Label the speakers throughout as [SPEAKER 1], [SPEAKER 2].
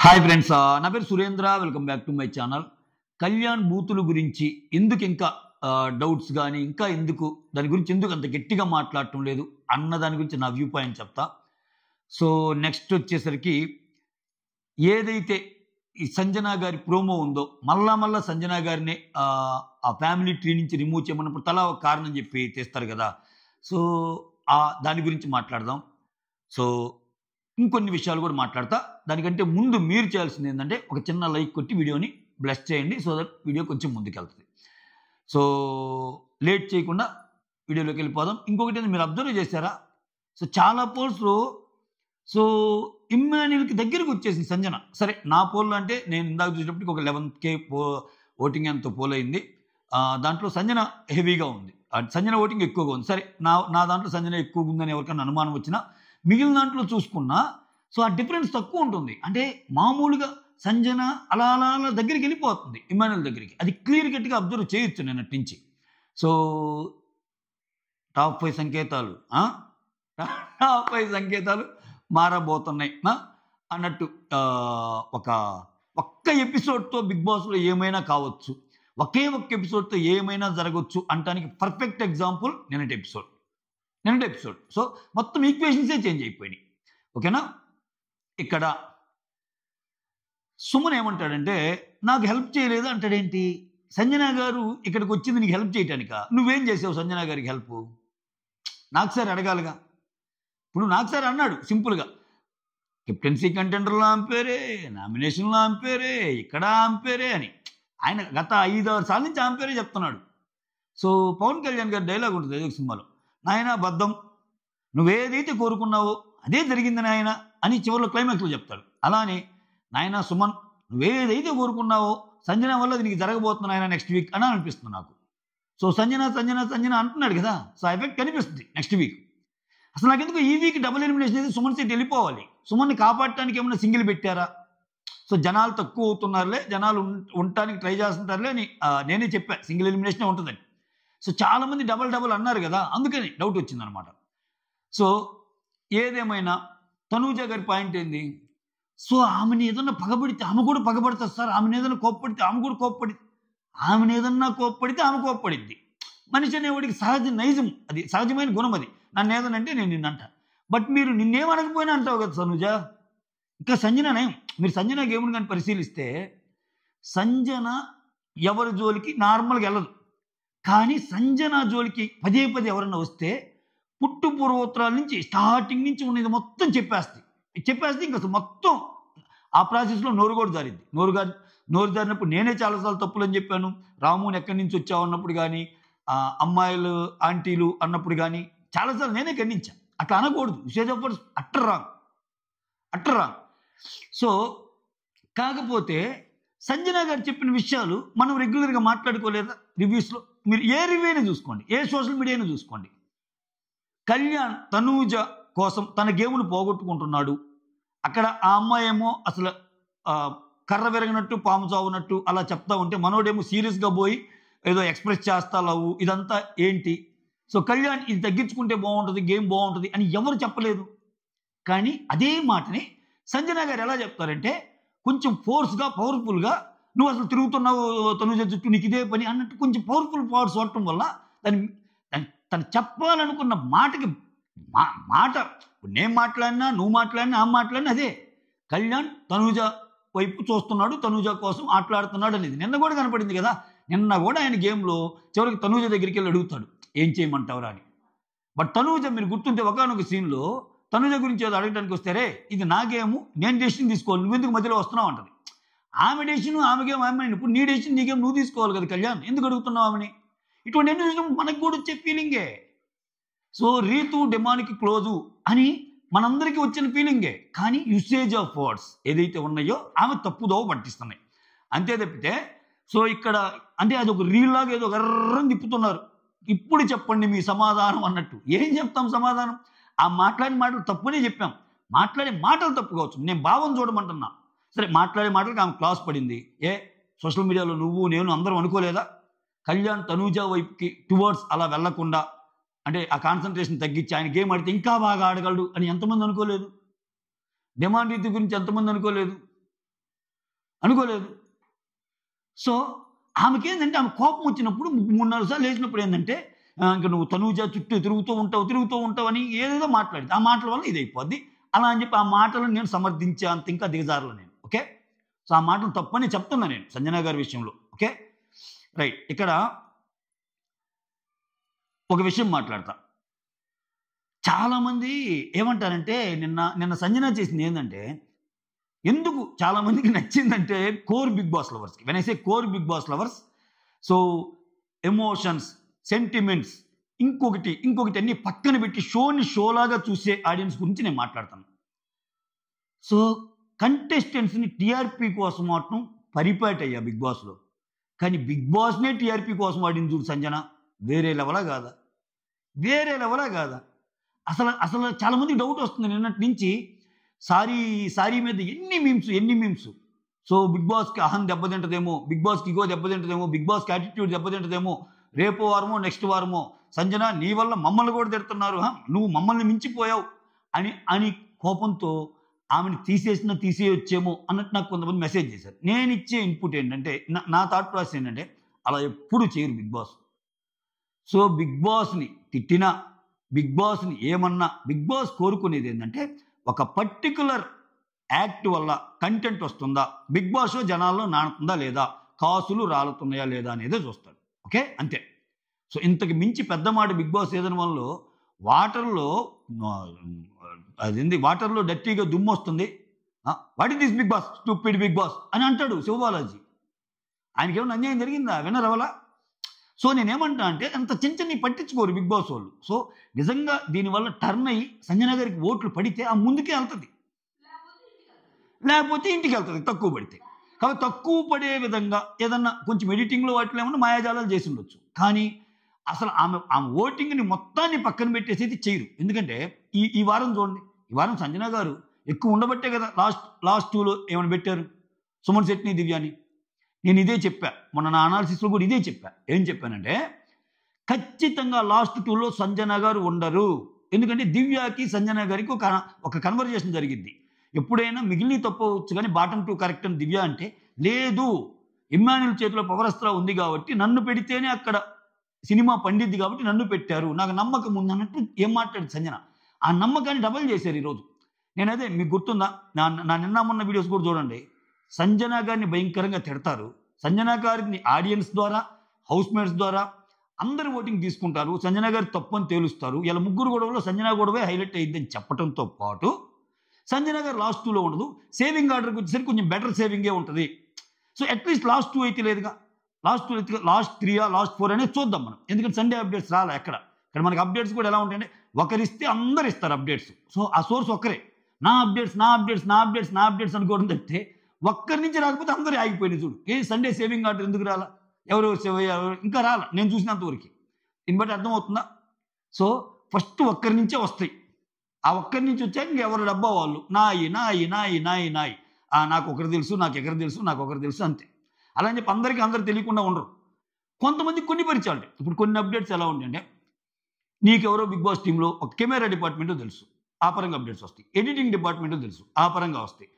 [SPEAKER 1] Hi friends, నా పేరు Surendra. Welcome back to my channel. Kalyan బూతుల గురించి ఎందుకు ఇంకా డౌట్స్ కానీ ఇంకా ఎందుకు దాని గురించి ఎందుకు అంత గట్టిగా మాట్లాడటం లేదు అన్న దాని గురించి నా వ్యూ పాయింట్ చెప్తా. సో నెక్స్ట్ వచ్చేసరికి ఏదైతే ఈ సంజన గారి ప్రోమో ఉందో మళ్ళా సంజన గారిని ఆ ఫ్యామిలీ ట్రీ నుంచి రిమూవ్ చేయమన్నప్పుడు తలా ఒక కారణం చెప్పి తీస్తారు కదా. సో దాని గురించి మాట్లాడదాం. సో ఇంకొన్ని విషయాలు కూడా మాట్లాడతా. దానికంటే ముందు మీరు చేయాల్సింది ఏంటంటే ఒక చిన్న లైక్ కొట్టి వీడియోని బ్లెస్ చేయండి, సో దట్ వీడియో కొంచెం ముందుకెళ్తుంది. సో లేట్ చేయకుండా వీడియోలోకి వెళ్ళిపోదాం. ఇంకొకటి మీరు అబ్జర్వ్ చేశారా, సో చాలా పోల్స్లో సో ఇమ్మాన్యుయల్కి దగ్గరికి వచ్చేసింది సంజన. సరే నా పోల్ అంటే నేను ఇందాక చూసినప్పటికి ఒక 11K ఓటింగ్ ఎంతో పోల్ అయింది. దాంట్లో సంజన హెవీగా ఉంది, సంజన ఓటింగ్ ఎక్కువగా ఉంది. సరే నా దాంట్లో సంజన ఎక్కువగా ఉందని ఎవరికైనా అనుమానం వచ్చినా మిగిలిన దాంట్లో చూసుకున్నా సో ఆ డిఫరెన్స్ తక్కువ ఉంటుంది. అంటే మామూలుగా సంజన అలా దగ్గరికి వెళ్ళిపోతుంది ఇమ్మాన్యుయల్ దగ్గరికి. అది క్లియర్ కట్గా అబ్జర్వ్ చేయొచ్చు నేను అటు నుంచి. సో టాప్ 5 సంకేతాలు మారబోతున్నాయి అన్నట్టు. ఒక్క ఎపిసోడ్తో బిగ్ బాస్లో ఏమైనా కావచ్చు, ఒక్క ఎపిసోడ్తో ఏమైనా జరగవచ్చు అంటానికి పర్ఫెక్ట్ ఎగ్జాంపుల్ నిన్నటి ఎపిసోడ్. సో మొత్తం ఈక్వేషన్సే చేంజ్ అయిపోయినాయి. ఓకేనా. ఇక్కడ సుమన్ ఏమంటాడంటే నాకు హెల్ప్ చేయలేదు అంటాడేంటి. సంజన గారు ఇక్కడికి వచ్చింది నీకు హెల్ప్ చేయటానిక? నువ్వేం చేసావు సంజన గారికి హెల్ప్? నాకు సార్ అడగాలిగా. ఇప్పుడు నాకు సార్ అన్నాడు సింపుల్గా, కెప్టెన్సీ కంటెండర్లో ఆంపేరే, నామినేషన్లో ఆంపేరే, ఇక్కడ ఆంపేరే అని. ఆయన గత 5-6 సార్లు నుంచి ఆంపేరే చెప్తున్నాడు. సో పవన్ కళ్యాణ్ గారి డైలాగ్ ఉంటుంది ఏదో సినిమాలో, నాయన బద్దం నువ్వేదైతే కోరుకున్నావో అదే జరిగింది నాయన అని చివరిలో క్లైమాక్స్లో చెప్తాడు. అలానే నాయన సుమన్ నువ్వేదైతే కోరుకున్నావో సంజన వల్ల అది నీకు జరగబోతుంది నాయన నెక్స్ట్ వీక్ అని అనిపిస్తుంది నాకు. సో సంజన అంటున్నాడు కదా, సో ఎఫెక్ట్ కనిపిస్తుంది నెక్స్ట్ వీక్. అసలు నాకెందుకు ఈ వీక్ డబుల్ ఎలిమినేషన్ అయితే సుమన్ సీట్ వెళ్ళిపోవాలి. సుమన్ని కాపాడటానికి ఏమైనా సింగిల్ పెట్టారా? సో జనాలు తక్కువ అవుతున్నారులే, జనాలు ఉండటానికి ట్రై చేస్తుంటారులే అని నేనే చెప్పా, సింగిల్ ఎలిమినేషనే ఉంటుందని. సో చాలామంది డబల్ అన్నారు కదా, అందుకని డౌట్ వచ్చిందనమాట. సో ఏదేమైనా తనూజ గారి పాయింట్ ఏంది, సో ఆమెను ఏదన్నా పగబడితే ఆమె కూడా పగబడుతుంది సార్, ఆమెను ఏదైనా కోప్పడితే ఆమె కూడా కోప్పడిద్ది, ఆమెను ఏదన్నా కోప్పడితే ఆమె కోప్పడిద్ది. మనిషి అనేవాడికి సహజ నైజం, అది సహజమైన గుణం. అది నన్ను ఏదనంటే నేను నిన్నంట, బట్ మీరు నిన్నేమనకపోయినా అంటావు కదా తనూజ. ఇంకా సంజననే, మీరు సంజన గేమ్ని కానీ పరిశీలిస్తే సంజన ఎవరి జోలికి నార్మల్గా వెళ్ళదు, కానీ సంజన జోలికి పదే ఎవరన్నా వస్తే పుట్టు పూర్వోత్తరాల నుంచి స్టార్టింగ్ నుంచి ఉన్నది మొత్తం చెప్పేస్తే ఇంకా అసలు మొత్తం ఆ ప్రాసెస్లో నోరు కూడా జారింది. నోరు జారినప్పుడు నేనే చాలాసార్లు తప్పులు అని చెప్పాను. రాముని ఎక్కడి నుంచి వచ్చావు అన్నప్పుడు కానీ, అమ్మాయిలు ఆంటీలు అన్నప్పుడు కానీ చాలాసార్లు నేనే ఖండించాను. అట్లా అనకూడదు, usage of words utter wrong. So కాకపోతే సంజన గారు చెప్పిన విషయాలు మనం రెగ్యులర్గా మాట్లాడుకోలేదా రివ్యూస్లో? మీరు ఏ రివ్యూ అయినా చూసుకోండి, ఏ సోషల్ మీడియా అయినా చూసుకోండి, కళ్యాణ్ తనూజ కోసం తన గేమును పోగొట్టుకుంటున్నాడు. అక్కడ ఆ అమ్మాయి ఏమో అసలు కర్ర విరగనట్టు పాము చావునట్టు అలా చెప్తా ఉంటే మనోడేమో సీరియస్గా పోయి ఏదో ఎక్స్ప్రెస్ చేస్తా లవ్వు, ఇదంతా ఏంటి? సో కళ్యాణ్ ఇది తగ్గించుకుంటే బాగుంటుంది, గేమ్ బాగుంటుంది అని ఎవరు చెప్పలేదు. కానీ అదే మాటని సంజన గారు ఎలా చెప్తారంటే కొంచెం ఫోర్స్గా పవర్ఫుల్గా, నువ్వు అసలు తిరుగుతున్నావు తనూజ చుట్టూ, నీకు ఇదే పని అన్నట్టు కొంచెం పవర్ఫుల్ పవర్స్ వాడటం వల్ల తను చెప్పాలనుకున్న మాటకి మాట నేను మాట్లాడినా నువ్వు మాట్లాడినా ఆ మాట్లాడినా అదే, కళ్యాణ్ తనూజ వైపు చూస్తున్నాడు, తనూజ కోసం ఆటలాడుతున్నాడు అనేది నిన్న కూడా కనపడింది కదా. నిన్న కూడా ఆయన గేమ్లో చివరికి తనూజ దగ్గరికి వెళ్ళి అడుగుతాడు ఏం చేయమంటావురా అని. బట్ తనూజ మీరు గుర్తుంటే ఒకనొక సీన్లో తనూజ గురించి ఏదో అడగడానికి వస్తారే, ఇది నా గేము, నేను డెసిషన్ తీసుకోవాలి, నువ్వెందుకు మధ్యలో వస్తున్నావు అంటది. ఆమె డెసిషన్ ఆమె గేమ్ ఆమె, ఇప్పుడు నీ డెసిషన్ నీ గేమ్ నువ్వు తీసుకోవాలి కదా కళ్యాణ్, ఎందుకు అడుగుతున్నావు ఆమెని? ఇటువంటి ఎన్ని చూసినా మనకు కూడా వచ్చే ఫీలింగే. సో రీతు డెమానికి క్లోజు అని మనందరికీ వచ్చిన ఫీలింగే. కానీ యూసేజ్ ఆఫ్ వర్డ్స్ ఏదైతే ఉన్నాయో ఆమె తప్పుదోవ పట్టిస్తున్నాయి అంతే తప్పితే. సో ఇక్కడ అంటే అది ఒక రీల్ లాగా ఏదో గర్రం తిప్పుతున్నారు. ఇప్పుడు చెప్పండి మీ సమాధానం అన్నట్టు. ఏం చెప్తాం సమాధానం? ఆ మాట్లాడిన మాటలు తప్పునే చెప్పాం, మాట్లాడే మాటలు తప్పు కావచ్చు, నేను భావం చూడమంటున్నా. సరే మాట్లాడే మాటలకు ఆమె క్లాస్ పడింది. సోషల్ మీడియాలో నువ్వు నేను అందరం అనుకోలేదా కళ్యాణ్ తనూజ వైపుకి టువర్డ్స్ అలా వెళ్లకుండా, అంటే ఆ కాన్సన్ట్రేషన్ తగ్గించి ఆయన గేమ్ ఆడితే ఇంకా బాగా ఆడగలడు అని ఎంతమంది అనుకోలేదు? డిమాండ్ రీతి గురించి ఎంతమంది అనుకోలేదు? అనుకోలేదు. సో ఆమెకి ఏంటంటే ఆమె కోపం వచ్చినప్పుడు 3-4 సార్లు వేసినప్పుడు ఏంటంటే ఇంకా నువ్వు తనూజ చుట్టూ తిరుగుతూ ఉంటావు అని ఏదేదో మాట్లాడింది. ఆ మాటల వల్ల ఇది అయిపోద్ది అలా అని చెప్పి ఆ మాటలను నేను సమర్థించే అంత ఇంకా దిగజారులో నేను. ఓకే, సో ఆ మాటలు తప్పని చెప్తున్నా నేను సంజన గారి విషయంలో. Okay right. ఇక్కడ ఒక విషయం మాట్లాడతా. చాలామంది ఏమంటారంటే నిన్న సంజన చేసింది ఏంటంటే, ఎందుకు చాలామందికి నచ్చిందంటే కోర్ బిగ్ బాస్ లవర్స్కి. When I say core Bigg Boss lovers, so emotions, sentiments, ఇంకొకటి అన్ని పక్కన పెట్టి షోలాగా చూసే ఆడియన్స్ గురించి నేను మాట్లాడతాను. సో కంటెస్టెంట్స్ని టీఆర్పీ కోసం ఆడటం పరిపాటయ్యా బిగ్ బాస్లో. కానీ బిగ్ బాస్నే టీఆర్పీ కోసం ఆడింది చూడు సంజన, వేరే లెవెలా కాదా? అసలు చాలా మందికి డౌట్ వస్తుంది నిన్నటి నుంచి. సారీ మీద ఎన్ని మీమ్స్. సో బిగ్ బాస్కి అహం దెబ్బతింటదేమో, బిగ్ బాస్కి ఇగో దెబ్బతింటదేమో, బిగ్ బాస్కి యాటిట్యూడ్ దెబ్బతింటదేమో, రేపో వారమో నెక్స్ట్ వారమో సంజన నీ వల్ల మమ్మల్ని కూడా తిడుతున్నారు, నువ్వు మమ్మల్ని మించిపోయావు అని కోపంతో ఆమెను తీసేయొచ్చేమో అన్నట్టు నాకు కొంతమంది మెసేజ్ చేశారు. నేను ఇచ్చే ఇన్పుట్ ఏంటంటే, నా థాట్ ప్రాసెస్ ఏంటంటే, అలా ఎప్పుడు చేయరు బిగ్ బాస్. సో బిగ్ బాస్ని తిట్టినా, బిగ్ బాస్ని ఏమన్నా, బిగ్ బాస్ కోరుకునేది ఏంటంటే ఒక పర్టికులర్ యాక్ట్ వల్ల కంటెంట్ వస్తుందా, బిగ్ బాస్ షో జనాల్లో నానుతుందా లేదా, కాసులు రాలుతున్నాయా లేదా అనేదే చూస్తాడు. ఓకే అంతే. సో ఇంతకు మించి పెద్ద మాట బిగ్ బాస్ ఏదైనా వల్ల వాటర్లో డర్టీగా దుమ్ము వస్తుంది, what is this Bigg Boss, stupid Bigg Boss అని అంటాడు శివబాలాజీ. ఆయనకి ఏమైనా అన్యాయం జరిగిందా వినరవలా? సో నేనేమంటా అంటే అంత చిన్న పట్టించుకోరు బిగ్ బాస్ వాళ్ళు. సో నిజంగా దీనివల్ల టర్న్ అయ్యి సంజన గారికి ఓట్లు పడితే ఆ ముందుకే వెళ్తుంది, లేకపోతే ఇంటికి వెళ్తుంది తక్కువ పడితే. కాబట్టి తక్కువ పడే విధంగా ఏదన్నా కొంచెం ఎడిటింగ్లో వాటిలో ఏమన్నా మాయాజాలాలు చేసి ఉండొచ్చు. కానీ అసలు ఆమె ఓటింగ్ని మొత్తాన్ని పక్కన పెట్టేసి చేయరు. ఎందుకంటే ఈ వారం చూడండి, ఈ వారం సంజన గారు ఎక్కువ ఉండబట్టే కదా లాస్ట్ 2లో ఏమైనా పెట్టారు, సుమన్ శెట్టిని, దివ్యాని. నేను ఇదే చెప్పా మొన్న నా అనాలిసిస్లో కూడా ఇదే చెప్పా. ఏం చెప్పానంటే ఖచ్చితంగా లాస్ట్ 2లో సంజన గారు ఉండరు. ఎందుకంటే దివ్యాకి సంజన గారికి ఒక కన్వర్జేషన్ జరిగింది. ఎప్పుడైనా మిగిలిన తప్పవచ్చు కానీ బాటమ్ 2 కరెక్ట్ అని దివ్య అంటే, లేదు ఇమ్మాన్యుల్ చేతిలో పవరస్త్రా ఉంది కాబట్టి నన్ను పెడితేనే అక్కడ సినిమా పండిద్ది కాబట్టి నన్ను పెట్టారు, నాకు నమ్మకం ఉంది అన్నట్టు ఏం మాట్లాడింది సంజన. ఆ నమ్మకాన్ని డబల్ చేశారు ఈరోజు. నేనదే మీకు గుర్తుందా, నా నిన్న మొన్న వీడియోస్ కూడా చూడండి. సంజన గారిని భయంకరంగా తిడతారు, సంజన గారిని ఆడియన్స్ ద్వారా, హౌస్ మేట్స్ ద్వారా అందరు ఓటింగ్ తీసుకుంటారు, సంజన గారి తప్పు అని తేలుస్తారు. ఇలా ముగ్గురు గొడవలో సంజన గొడవే హైలైట్ అయ్యిందని చెప్పడంతో పాటు సంజన గారు లాస్ట్ 2లో ఉండదు, సేవింగ్ ఆర్డర్కి వచ్చేసరికి కొంచెం బెటర్ సేవింగే ఉంటుంది. సో అట్లీస్ట్ లాస్ట్ 2 అయితే లేదుగా, లాస్ట్ 3 లాస్ట్ 4 అనేది చూద్దాం మనం. ఎందుకంటే సండే అప్డేట్స్ రాలే ఇక్కడ మనకి అప్డేట్స్ కూడా ఎలా ఉంటాయంటే ఒకరిస్తే అందరు ఇస్తారు అప్డేట్స్. సో ఆ సోర్స్ ఒక్కరే, నా అప్డేట్స్ అనుకోవడం తప్పితే ఒక్కరి నుంచి రాకపోతే అందరూ ఆగిపోయినాయి. చూడు సండే సేవింగ్ ఆర్డర్ ఎందుకు రాలా, ఎవరు ఇంకా రాలా నేను చూసినంతవరకు. దీన్ని బట్టి అర్థమవుతుందా? సో ఫస్ట్ ఒక్కరి నుంచే వస్తాయి, ఆ ఒక్కరి నుంచి వచ్చాక ఇంకెవరు డబ్బా వాళ్ళు నాయి నాకు ఒకరు తెలుసు, నాకు ఒకరు తెలుసు అంతే. అలా అని చెప్పి అందరూ తెలియకుండా ఉండరు. కొంతమంది కొన్ని పరిచయాలు ఉంటాయి. ఇప్పుడు కొన్ని అప్డేట్స్ ఎలా ఉంటాయంటే, నీకెవరో బిగ్ బాస్ టీంలో ఒక కెమెరా డిపార్ట్మెంట్ తెలుసు, ఆ పరంగా అప్డేట్స్ వస్తాయి. ఎడిటింగ్ డిపార్ట్మెంట్ తెలుసు, ఆ పరంగా వస్తాయి.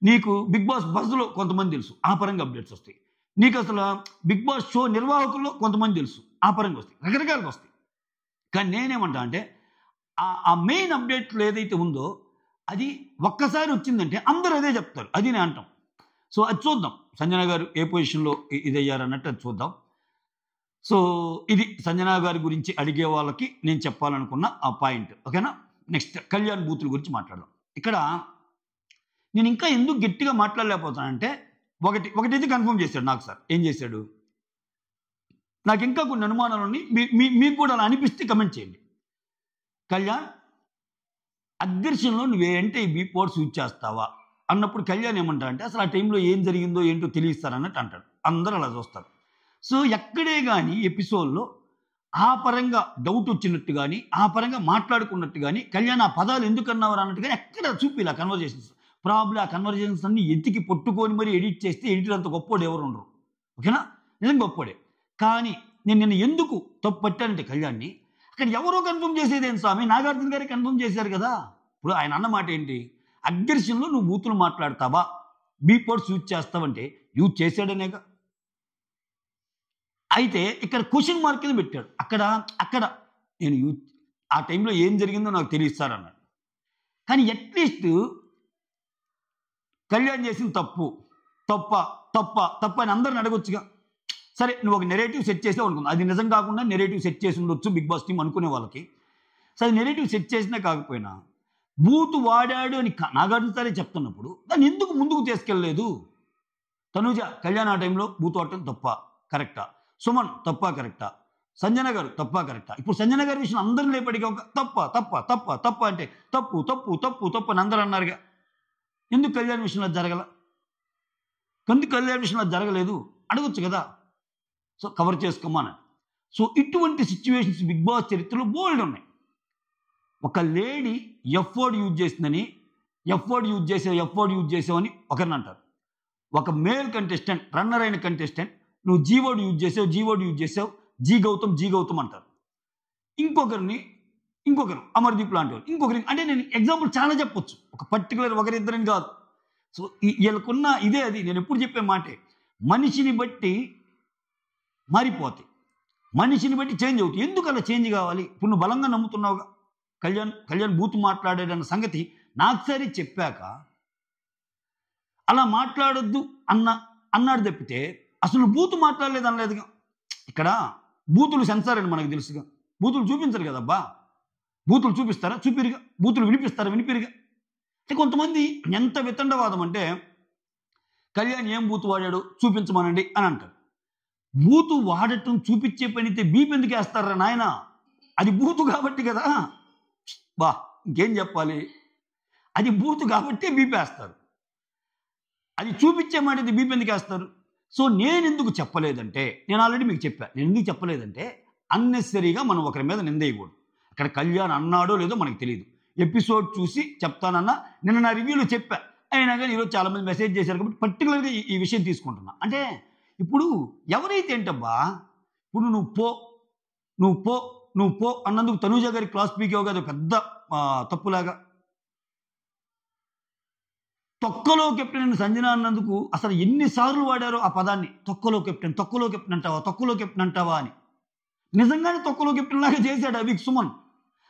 [SPEAKER 1] నీకు బిగ్ బాస్ బస్లో కొంతమంది తెలుసు, ఆ పరంగా అప్డేట్స్ వస్తాయి. నీకు అసలు బిగ్ బాస్ షో నిర్వాహకుల్లో కొంతమంది తెలుసు, ఆ పరంగా వస్తాయి, రకరకాలుగా వస్తాయి. కానీ నేనేమంటా అంటే ఆ మెయిన్ అప్డేట్లు ఏదైతే ఉందో అది ఒక్కసారి వచ్చిందంటే అందరూ అదే చెప్తారు, అది నేను అంటాం. సో అది చూద్దాం సంజన గారు ఏ పొజిషన్లో ఇదయ్యారన్నట్టు అది చూద్దాం. సో ఇది సంజన గారి గురించి అడిగే వాళ్ళకి నేను చెప్పాలనుకున్న ఆ పాయింట్. ఓకేనా? నెక్స్ట్ కళ్యాణ్ బూతుల గురించి మాట్లాడదాం. ఇక్కడ నేను ఇంకా ఎందుకు గట్టిగా మాట్లాడలేకపోతానంటే, ఒకటైతే కన్ఫర్మ్ చేశాడు నాకు. సార్ ఏం చేశాడు, నాకు ఇంకా కొన్ని అనుమానాలు ఉన్నాయి, మీకు కూడా అలా అనిపిస్తే కమెంట్ చేయండి. కళ్యాణ్ అగ్రెషన్లో నువ్వేంటే ఈ బీ పోర్ట్స్ యూజ్ చేస్తావా అన్నప్పుడు కళ్యాణ్ ఏమంటా అంటే, అసలు ఆ టైంలో ఏం జరిగిందో ఏంటో తెలియస్తారన్నట్టు అంటాడు. అందరూ అలా చూస్తారు. సో ఎక్కడే కానీ ఎపిసోడ్లో ఆ పరంగా డౌట్ వచ్చినట్టు కానీ, ఆ పరంగా మాట్లాడుకున్నట్టు కానీ, కళ్యాణ్ ఆ పదాలు ఎందుకు అన్నవారు అన్నట్టు కానీ ఎక్కడ చూపిలా కన్వర్జేషన్స్. ప్రాబ్లం ఆ కన్వర్జేషన్స్ అన్ని ఎత్తికి పట్టుకొని మరి ఎడిట్ చేస్తే ఎడిటర్ అంత గొప్పోడు ఎవరు ఉండరు. ఓకేనా? నిజంగా గొప్పోడే. కానీ నేను ఎందుకు తప్పు పట్టానంటే కళ్యాణ్ని, అక్కడ ఎవరో కన్ఫర్మ్ చేసేదేం స్వామి, నాగార్జున గారికి కన్ఫర్మ్ చేశారు కదా. ఇప్పుడు ఆయన అన్నమాట ఏంటి, అగ్రెషన్లో నువ్వు బూతులు మాట్లాడతావా, బీప్ వర్డ్స్ యూజ్ చేస్తావంటే యూజ్ చేశాడనేగా. అయితే ఇక్కడ క్వశ్చన్ మార్క్ కింద పెట్టాడు. అక్కడ నేను యూజ్ ఆ టైంలో ఏం జరిగిందో నాకు తెలియదు సార్ అన్నాడు. కానీ అట్లీస్ట్ కళ్యాణ్ చేసింది తప్ప అని అందరిని అడగొచ్చుగా. సరే నువ్వు ఒక నెరేటివ్ సెట్ చేసావు అనుకుంది, అది నిజం కాకుండా నెరేటివ్ సెట్ చేసి ఉండొచ్చు బిగ్ బాస్ టీం అనుకునే వాళ్ళకి. సరే నెరేటివ్ సెట్ చేసినా కాకపోయినా బూతు వాడాడు అని నాగార్జున సారే చెప్తున్నప్పుడు దాన్ని ఎందుకు ముందుకు తీసుకెళ్ళలేదు? తనూజ కళ్యాణ్ ఆ టైంలో బూతు వాడటం తప్ప కరెక్టా? సుమన్ తప్ప కరెక్టా? సంజన గారు తప్ప కరెక్టా? ఇప్పుడు సంజన గారి విషయం అందరిని లేపడిగా ఒక తప్ప అంటే తప్పు అని అందరూ అన్నారుగా. ఎందుకు కళ్యాణ్ విషయంలో జరగల? ఎందుకు కళ్యాణ్ విషయంలో జరగలేదు అడగొచ్చు కదా. సో కవర్ చేసుకోమని. సో ఇటువంటి సిచ్యువేషన్స్ బిగ్ బాస్ చరిత్రలో బోల్డ్ ఉన్నాయి. ఒక లేడీ ఎఫ్ వర్డ్ యూజ్ చేసిందని ఎఫ్ వర్డ్ యూజ్ చేసావని ఒకరిని అంటారు. ఒక మేల్ కంటెస్టెంట్ రన్నర్ అయిన కంటెస్టెంట్ నువ్వు జీ వర్డ్ యూజ్ చేసావు జీ గౌతమ్ అంటారు. ఇంకొకరు అమర్దీప్ లాంటి వాళ్ళు ఇంకొకరి, అంటే నేను ఎగ్జాంపుల్ చాలా చెప్పొచ్చు, ఒక పర్టికులర్ ఒకరిద్దరిని కాదు. సో వీళ్ళకున్న ఇదే అది నేను ఎప్పుడు చెప్పే మాటే, మనిషిని బట్టి మారిపోతాయి, మనిషిని బట్టి చేంజ్ అవుతాయి. ఎందుకు అలా చేంజ్ కావాలి? ఇప్పుడు నువ్వు బలంగా నమ్ముతున్నావుగా కళ్యాణ్ బూత్ మాట్లాడాడన్న సంగతి నాకు సరే చెప్పాక అలా మాట్లాడొద్దు అన్నాడు తప్పితే అసలు బూతు మాట్లాడలేదు అనలేదుగా. ఇక్కడ బూతులు సెన్సార్ అని మనకు తెలుసుగా. బూతులు చూపించరు కదబ్బా. బూతులు చూపిస్తారా? చూపిరుగా. బూతులు వినిపిరిగా. అంటే కొంతమంది ఎంత వితండవాదం అంటే కళ్యాణ్ ఏం బూతు వాడాడు చూపించమనండి అని అంటారు. బూతు వాడటం చూపించే పనితే బీప్ ఎందుకు వేస్తారా నాయన? అది బూతు కాబట్టి కదా. ఇంకేం చెప్పాలి? అది బూతు కాబట్టి బీప్ వేస్తారు. అది చూపించే మాట బీప్ ఎందుకు వేస్తారు? సో నేను ఎందుకు చెప్పలేదంటే, నేను ఆల్రెడీ మీకు చెప్పాను, నేను ఎందుకు చెప్పలేదంటే అన్నెసరీగా మనం ఒకరి మీద నిందేయకూడదు. అక్కడ కళ్యాణ్ అన్నాడో లేదో మనకు తెలియదు. ఎపిసోడ్ చూసి చెప్తానన్నా నిన్న నా రివ్యూలో చెప్పా. అయినా కానీ ఈరోజు చాలామంది మెసేజ్ చేశారు కాబట్టి పర్టికులర్గా ఈ విషయం తీసుకుంటున్నా. అంటే ఇప్పుడు ఎవరైతే ఏంటబ్బా, ఇప్పుడు నువ్వు పో అన్నందుకు తనూజ గారి క్లాస్ పీకేవు కదా పెద్ద తప్పులాగా. తొక్కలో కెప్టెన్ సంజన అన్నందుకు అసలు ఎన్నిసార్లు వాడారో ఆ పదాన్ని, తొక్కలో కెప్టెన్ అంటావా అని. నిజంగానే తొక్కలో కెప్టెన్ లాగా చేశాడు అవిక్ సుమన్.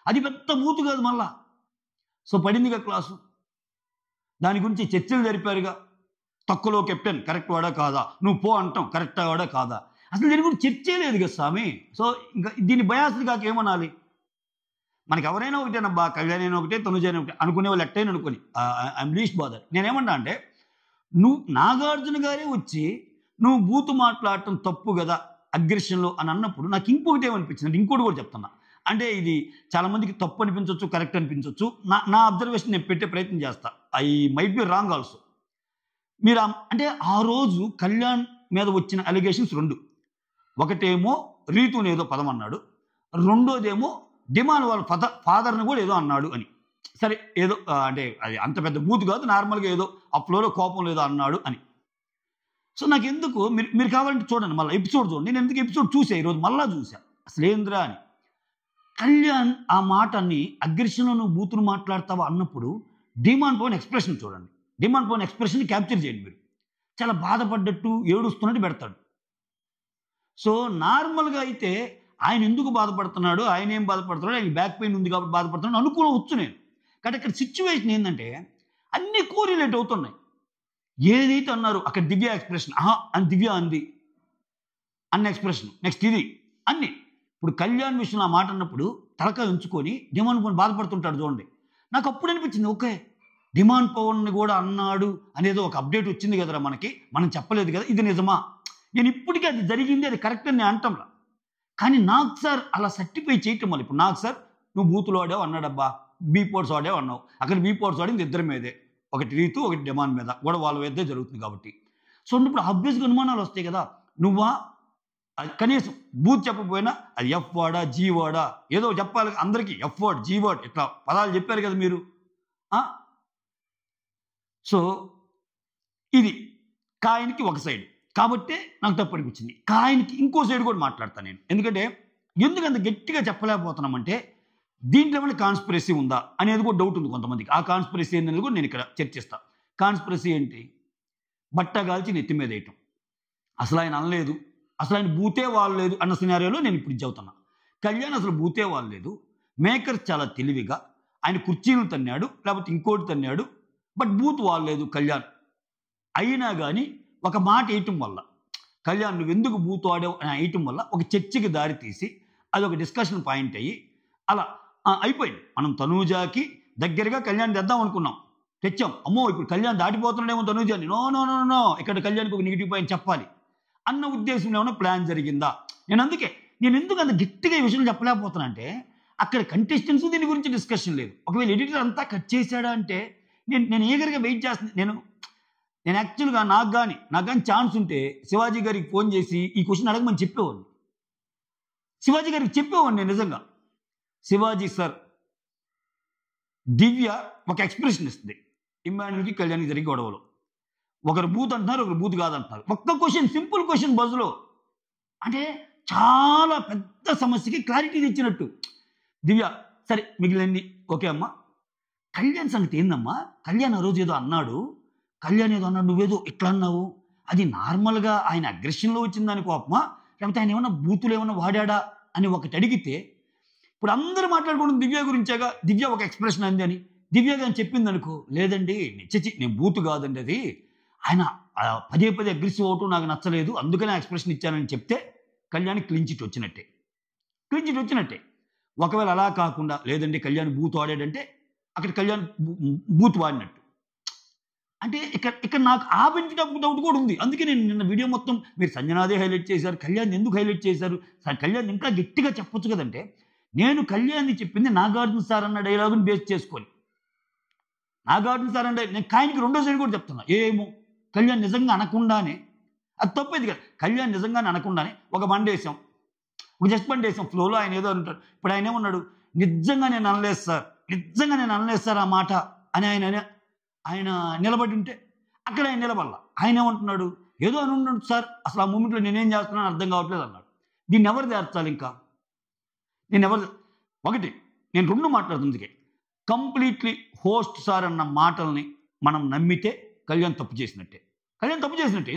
[SPEAKER 1] అది పెద్ద బూతు కాదు మళ్ళా. సో పడిందిగా క్లాసు, దాని గురించి చర్చలు జరిపారుగా. తొక్కలో కెప్టెన్ కరెక్ట్ వాడా కాదా, నువ్వు పో అంటాం కరెక్ట్ వాడా కాదా, అసలు దీని గురించి చర్చే లేదు కదా స్వామి. సో ఇంకా దీన్ని బయాస్డ్ కాక ఏమనాలి? మనకి ఎవరైనా ఒకటేనబ్బా, కళ్యాణ్ అయినా ఒకటే, తనుజ అయినా ఒకటే అనుకునే వాళ్ళు ఎట్టైనా అనుకుని ఐఎమ్ లీస్ట్ బాదర్. నేనేమన్నా అంటే నువ్వు నాగార్జున గారే వచ్చి నువ్వు బూతు మాట్లాడటం తప్పు కదా అగ్రెషన్లో అని అన్నప్పుడు నాకు ఇంకొకటి ఏమనిపించింది అంటే ఇంకోటి కూడా చెప్తున్నా. అంటే ఇది చాలామందికి తప్పు అనిపించవచ్చు, కరెక్ట్ అనిపించవచ్చు. నా అబ్జర్వేషన్ నేను పెట్టే ప్రయత్నం చేస్తా. I might be wrong also. మీరు అంటే ఆ రోజు కళ్యాణ్ మీద వచ్చిన అలిగేషన్స్ రెండు. ఒకటేమో రీతుని ఏదో పదం అన్నాడు, రెండోదేమో డిమాండ్ వాళ్ళ ఫాదర్ని కూడా ఏదో అన్నాడు అని. సరే ఏదో అంటే అది అంత పెద్ద బూత్ కాదు, నార్మల్గా ఏదో ఆ ఫ్లోలో కోపం లేదో అన్నాడు అని. సో నాకు ఎందుకు మీరు కావాలంటే చూడండి, మళ్ళీ ఎపిసోడ్ చూడండి. నేను ఎందుకు ఎపిసోడ్ చూసా ఈరోజు మళ్ళా చూసా అసలు ఏంద్రా అని. కళ్యాణ్ ఆ మాటని అగ్రెషన్లో నువ్వు బూతును మాట్లాడతావా అన్నప్పుడు డిమాండ్ పవన్ ఎక్స్ప్రెషన్ చూడండి. డిమాండ్ పవన్ ఎక్స్ప్రెషన్ క్యాప్చర్ చేయండి. మీరు చాలా బాధపడ్డట్టు ఏడుస్తున్నట్టు పెడతాడు. సో నార్మల్గా అయితే ఆయన ఎందుకు బాధపడుతున్నాడు, ఆయన ఏం బాధపడుతున్నాడు, ఆయన బ్యాక్ పెయిన్ ఉంది కాబట్టి బాధపడుతున్నాడు అనుకోవచ్చు నేను. కానీ అక్కడ సిచ్యువేషన్ ఏంటంటే అన్నీ కోరిలేట్ అవుతున్నాయి. ఏదైతే అన్నారు అక్కడ దివ్య ఎక్స్ప్రెషన్ అని దివ్య అంది అన్న ఎక్స్ప్రెషన్, నెక్స్ట్ ఇది అన్ని. ఇప్పుడు కళ్యాణ్ విషయంలో ఆ మాట అన్నప్పుడు తలకాయ ఉంచుకొని డిమాండ్ పవన్ బాధపడుతుంటాడు చూడండి. నాకు అప్పుడు అనిపించింది, ఓకే డిమాండ్ పవన్ని కూడా అన్నాడు అనేదో ఒక అప్డేట్ వచ్చింది కదరా మనకి, మనం చెప్పలేదు కదా, ఇది నిజమా? నేను ఇప్పటికీ అది జరిగింది, అది కరెక్ట్ అని నేను అంటాంలా. కానీ నాకు సార్ అలా సర్టిఫై చేయటం వల్ల ఇప్పుడు నాకు సార్ నువ్వు బూతులు వాడావు అన్నాడబ్బా, బీప్ వర్డ్స్ వాడావు అన్నావు. అక్కడ బీప్ వర్డ్స్ వాడింది ఇద్దరి మీదే, ఒకటి రీతు ఒకటి డిమాండ్ మీద కూడా వాళ్ళ మీదే జరుగుతుంది కాబట్టి. సో ఇప్పుడు ఆబ్వియస్గా అనుమానాలు వస్తాయి కదా. నువ్వా కనీసం బూత్ చెప్పకపోయినా అది ఎఫ్ వాడా జీ వాడా ఏదో చెప్పాలి అందరికీ, ఎఫ్ వర్డ్ జీ వర్డ్ ఇట్లా పదాలు చెప్పారు కదా మీరు. సో ఇది కాయనికి ఒక సైడ్ కాబట్టే నాకు తప్పు అనిపించింది. కాయనికి ఇంకో సైడ్ కూడా మాట్లాడతాను నేను. ఎందుకంత గట్టిగా చెప్పలేకపోతున్నామంటే దీంట్లో ఏమైనా కాన్స్పిరసీ ఉందా అనేది కూడా డౌట్ ఉంది కొంతమందికి. ఆ కాన్స్పిరసీ ఏంటనేది కూడా నేను ఇక్కడ చర్చిస్తాను. కాన్స్పిరసీ ఏంటి? బట్టగాల్చి నెత్తి మీద వేయటం. అసలు ఆయన అనలేదు, అసలు ఆయన బూతే వాళ్ళలేదు అన్న సినారియోలో నేను ఇప్పుడు చదువుతున్నా. కళ్యాణ్ అసలు బూతే వాళ్ళలేదు. మేకర్స్ చాలా తెలివిగా ఆయన కుర్చీలు తన్నాడు, లేకపోతే ఇంకోటి తన్నాడు, బట్ బూత్ వాళ్ళలేదు కళ్యాణ్. అయినా కానీ ఒక మాట వేయటం వల్ల, కళ్యాణ్ నువ్వు ఎందుకు బూత్ వాడావు అని వేయటం వల్ల ఒక చర్చకి దారి తీసి అది ఒక డిస్కషన్ పాయింట్ అయ్యి అలా అయిపోయింది. మనం తనూజాకి దగ్గరగా కళ్యాణ్ తెద్దాం అనుకున్నాం, తెచ్చాం. అమ్మో ఇప్పుడు కళ్యాణ్ దాటిపోతున్నాడేమో తనూజాని, నో నో నో నో ఇక్కడ కళ్యాణ్కి ఒక నెగిటివ్ పాయింట్ చెప్పాలి అన్న ఉద్దేశంలో ఏమైనా ప్లాన్ జరిగిందా? నేను ఎందుకు అంత గట్టిగా ఈ విషయం చెప్పలేకపోతున్నా అంటే అక్కడ కంటెస్టెంట్స్ దీని గురించి డిస్కషన్ లేదు. ఒకవేళ ఎడిటర్ అంతా కట్ చేశాడా అంటే నేను ఈగర్గా వెయిట్ చేస్తున్నాను. నేను యాక్చువల్గా నాకు కానీ ఛాన్స్ ఉంటే శివాజీ గారికి ఫోన్ చేసి ఈ క్వశ్చన్ అడగమని చెప్పేవాడిని. శివాజీ గారికి చెప్పేవాడిని నేను నిజంగా, శివాజీ సార్ దివ్య ఒక ఎక్స్ప్రెషన్ ఇస్తుంది ఇమ్మాన్యుల్కి కళ్యాణ్కి జరిగే గొడవలో. ఒకరు బూత్ అంటున్నారు, ఒకరు బూత్ కాదంటున్నారు. ఒక్క క్వశ్చన్, సింపుల్ క్వశ్చన్ బజ్లో అంటే చాలా పెద్ద సమస్యకి క్లారిటీ తెచ్చినట్టు. దివ్య సరే మిగిలింది ఓకే అమ్మా, కళ్యాణ్ సంగతి ఏందమ్మా? కళ్యాణ్ ఆ రోజు ఏదో అన్నాడు, నువ్వేదో ఇట్లా అన్నావు, అది నార్మల్గా ఆయన అగ్రెషన్లో వచ్చిందని కోపమా, లేకపోతే ఆయన ఏమన్నా బూతులు ఏమన్నా వాడా అని ఒకటి అడిగితే ఇప్పుడు అందరూ మాట్లాడుకోవడం దివ్య గురించేగా. దివ్య ఒక ఎక్స్ప్రెషన్ అంది అని దివ్య గాని చెప్పింది అనుకో, లేదండి నేను బూతు కాదండి, అది ఆయన పదే అగ్రెసివ్ అవటం నాకు నచ్చలేదు, అందుకనే ఎక్స్ప్రెషన్ ఇచ్చానని చెప్తే కళ్యాణ్ క్లీన్ చిట్ వచ్చినట్టే. ఒకవేళ అలా కాకుండా లేదండి కళ్యాణ్ బూత్ వాడాడంటే అక్కడ కళ్యాణ్ బూత్ వాడినట్టు. అంటే ఇక్కడ నాకు ఆ బెనిఫిట్ ఆఫ్ డౌట్ కూడా ఉంది. అందుకే నేను నిన్న వీడియో మొత్తం మీరు సంజనాదే హైలైట్ చేశారు, కళ్యాణ్ ఎందుకు హైలైట్ చేశారు, కళ్యాణ్ ఇంకా గట్టిగా చెప్పొచ్చు కదంటే, నేను కళ్యాణ్ని చెప్పింది నాగార్జున సార్ అన్న డైలాగుని బేస్ చేసుకొని, నాగార్జున సార్ అంటే నేను కాయనికి రెండో సైడ్ కూడా చెప్తున్నా, ఏమో కళ్యాణ్ నిజంగా అనకుండానే, అది తప్పేది కదా, కళ్యాణ్ నిజంగానే అనకుండానే ఒక బండేసాం, ఒక జస్ట్ బండేసాం ఫ్లోలో. ఆయన ఏదో అంటాడు, ఇప్పుడు ఆయన ఏమన్నాడు, నిజంగా నేను అనలేదు సార్ ఆ మాట అని ఆయన నిలబడి ఉంటే అక్కడ ఆయన నిలబడాల. ఆయన ఏమంటున్నాడు, ఏదో అని ఉన్నాడు సార్, అసలు ఆ మూమెంట్లో నేనేం చేస్తున్నాను అర్థం కావట్లేదు అన్నాడు. దీన్ని ఎవరు చేర్చాలి? ఇంకా నేను రెండు మాట్లాడుతుంది, కంప్లీట్లీ హోస్ట్ సార్ అన్న మాటల్ని మనం నమ్మితే కళ్యాణ్ తప్పు చేసినట్టే.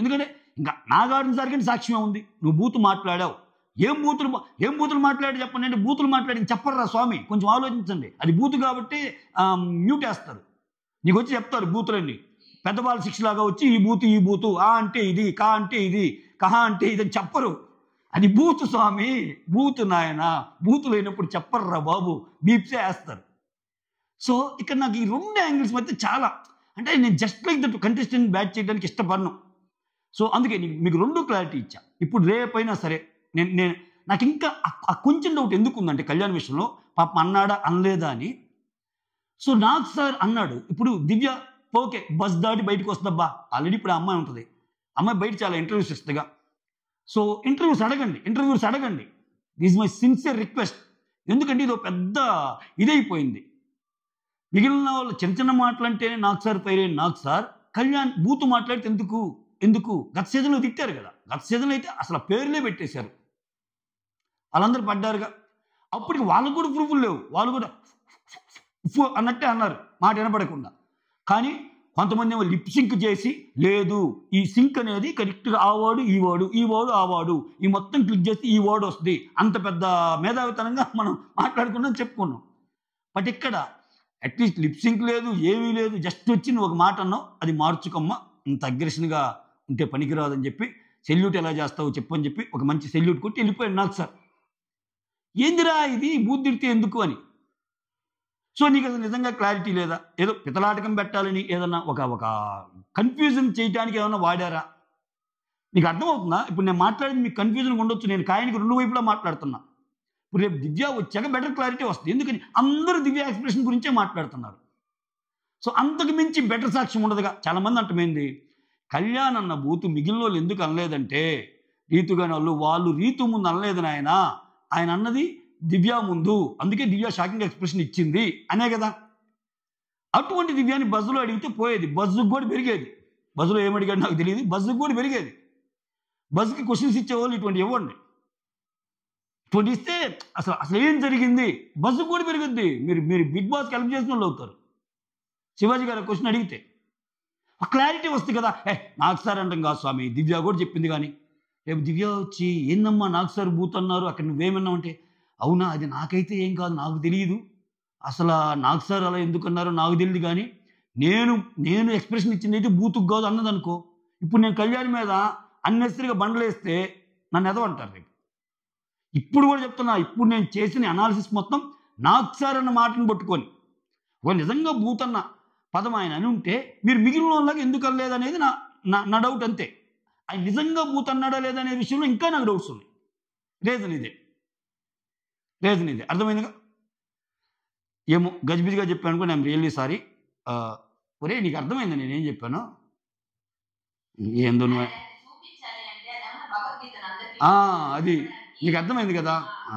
[SPEAKER 1] ఎందుకంటే ఇంకా నాగార్జున సార్ కానీ సాక్ష్యమే ఉంది, నువ్వు బూతు మాట్లాడావు, ఏం బూతులు మాట్లాడి చెప్పండి అంటే, బూతులు మాట్లాడి చెప్పర్రా స్వామి, కొంచెం ఆలోచించండి. అది బూతు కాబట్టి మ్యూట్ వేస్తారు, నీకు వచ్చి చెప్తారు బూతులన్నీ పెద్దవాళ్ళ శిక్షలాగా వచ్చి ఈ బూతు ఆ అంటే ఇది, కా అంటే ఇది, కహా అంటే ఇది అని చెప్పరు. అది బూతు స్వామి, బూతు నాయన, బూతు లేనప్పుడు చెప్పర్రా బాబు, బీప్సే వేస్తారు. సో ఇక్కడ నాకు ఈ రెండు యాంగిల్స్ మధ్య చాలా, అంటే నేను just like that contestant batch చేయడానికి ఇష్టపడను. సో అందుకే మీకు రెండు క్లారిటీ ఇచ్చా. ఇప్పుడు రేపైనా సరే నాకు ఇంకా కొంచెం డౌట్ ఎందుకు ఉందంటే కళ్యాణ్ విషయంలో, పాపం అన్నాడా అనలేదా అని. సో నాకు సార్ అన్నాడు, ఇప్పుడు దివ్య ఓకే బస్ దాటి బయటకు వస్తుందబ్బా, ఆల్రెడీ ఇప్పుడు అమ్మాయి ఉంటుంది, అమ్మాయి బయట చాలా ఇంటర్వ్యూస్ ఇస్తుందిగా. సో ఇంటర్వ్యూస్ అడగండి, దిస్ మై సిన్సియర్ రిక్వెస్ట్. ఎందుకంటే ఇది పెద్ద ఇదైపోయింది. మిగిలిన వాళ్ళు చిన్న మాటలు అంటేనే నాకు సార్ పైరేంటి, నాకు సార్ కళ్యాణ్ బూతు మాట్లాడితే ఎందుకు గత సీజన్లో తిట్టారు కదా, గత సీజన్లో అయితే అసలు పేర్లే పెట్టేశారు, వాళ్ళందరూ పడ్డారుగా. అప్పటికి వాళ్ళకు కూడా ప్రూఫ్లు లేవు, వాళ్ళు కూడా అన్నట్టే అన్నారు మాట వినపడకుండా. కానీ కొంతమంది ఏమో లిప్ సింక్ చేసి, లేదు ఈ సింక్ అనేది కరెక్ట్గా ఆ వాడు ఈ వాడు ఆ వాడు, ఈ మొత్తం క్లిక్ చేస్తే ఈ వర్డ్ వస్తుంది, అంత పెద్ద మేధావితనంగా మనం మాట్లాడుకున్నాం చెప్పుకున్నాం. బట్ ఇక్కడ అట్లీస్ట్ లిప్ సింక్ లేదు, ఏమీ లేదు, జస్ట్ వచ్చి నువ్వు ఒక మాట అన్నావు, అది మార్చుకోమ్మా, ఇంత అగ్రెషన్గా ఉంటే పనికిరాదని చెప్పి, సెల్యూట్ ఎలా చేస్తావు చెప్పని చెప్పి ఒక మంచి సెల్యూట్ కొట్టి వెళ్ళిపోయాడు నాకు సార్. ఏందిరా ఇది బూత్ తిడితే ఎందుకు అని. సో నీకు అసలు నిజంగా క్లారిటీ లేదా, ఏదో పితలాటకం పెట్టాలని ఏదన్నా ఒక కన్ఫ్యూజన్ చేయడానికి ఏమన్నా వాడారా? నీకు అర్థమవుతుందా? ఇప్పుడు నేను మాట్లాడింది మీకు కన్ఫ్యూజన్ ఉండొచ్చు, నేను కాయనికి రెండు వైపులా మాట్లాడుతున్నా. ఇప్పుడు రేపు దివ్య వచ్చాక బెటర్ క్లారిటీ వస్తుంది, ఎందుకని అందరూ దివ్య ఎక్స్ప్రెషన్ గురించే మాట్లాడుతున్నారు. సో అంతకు మించి బెటర్ సాక్ష్యం ఉండదుగా. చాలామంది అంటమైంది, కళ్యాణ్ అన్న బూతు మిగిలిన వాళ్ళు ఎందుకు అనలేదంటే, రీతుగాని వాళ్ళు రీతు ముందు అనలేదని ఆయన అన్నది దివ్య ముందు, అందుకే దివ్య షాకింగ్ ఎక్స్ప్రెషన్ ఇచ్చింది అనే కదా. అటువంటి దివ్యాన్ని బస్సులో అడిగితే పోయేది, బస్సుకు కూడా పెరిగేది. బస్సులో ఏమడిగాడు నాకు తెలియదు, బస్సుకు కూడా పెరిగేది. బస్సుకి క్వశ్చన్స్ ఇచ్చేవాళ్ళు ఇటువంటి ఇవ్వండి, ఇటువంటి ఇస్తే అసలు ఏం జరిగింది బస్సుకు కూడా పెరుగుద్ది. మీరు బిగ్ బాస్కి హెల్ప్ చేసిన వాళ్ళు అవుతారు. శివాజీ గారు క్వశ్చన్ అడిగితే క్లారిటీ వస్తుంది కదా. నాకు సార్ అంటాం కాదు స్వామి, దివ్య కూడా చెప్పింది. కానీ రేపు దివ్య వచ్చి ఏందమ్మా నాకు సార్ బూత్ అన్నారు, అక్కడ నువ్వేమన్నావు అంటే, అవునా అది నాకైతే ఏం కాదు, నాకు తెలియదు అసలు నాకు సార్ అలా ఎందుకన్నారో నాకు తెలియదు, కానీ నేను ఎక్స్ప్రెషన్ ఇచ్చింది అయితే బూతుకు కాదు అన్నది అనుకో. ఇప్పుడు నేను కళ్యాణ్ మీద అన్నెసరిగా బండలేస్తే నన్ను ఎదవంటారు రేపు. ఇప్పుడు కూడా చెప్తున్నా, ఇప్పుడు నేను చేసిన అనాలిసిస్ మొత్తం నాకు సార్ అన్న మాటను పట్టుకొని, ఒక నిజంగా బూత్ అన్న పదం ఆయన అని ఉంటే మీరు మిగిలిన వాళ్ళకి ఎందుకు అనలేదనేది నా డౌట్ అంతే. ఆయన నిజంగా బూత్ అన్నాడా లేదనే విషయంలో ఇంకా నాకు డౌట్స్ ఉన్నాయి. రీజన్ ఇదే అర్థమైందిగా. ఏమో గజిబిజిగా చెప్పాను కూడా, నేను రియల్లీ సారీ. ఒరే నీకు అర్థమైందా నేనేం చెప్పాను? ఏందో నువ్వు అది నీకు అర్థమైంది కదా.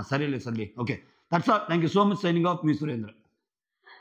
[SPEAKER 1] సరేలే okay, that's all. Thank you so much. Signing off, me Surendra.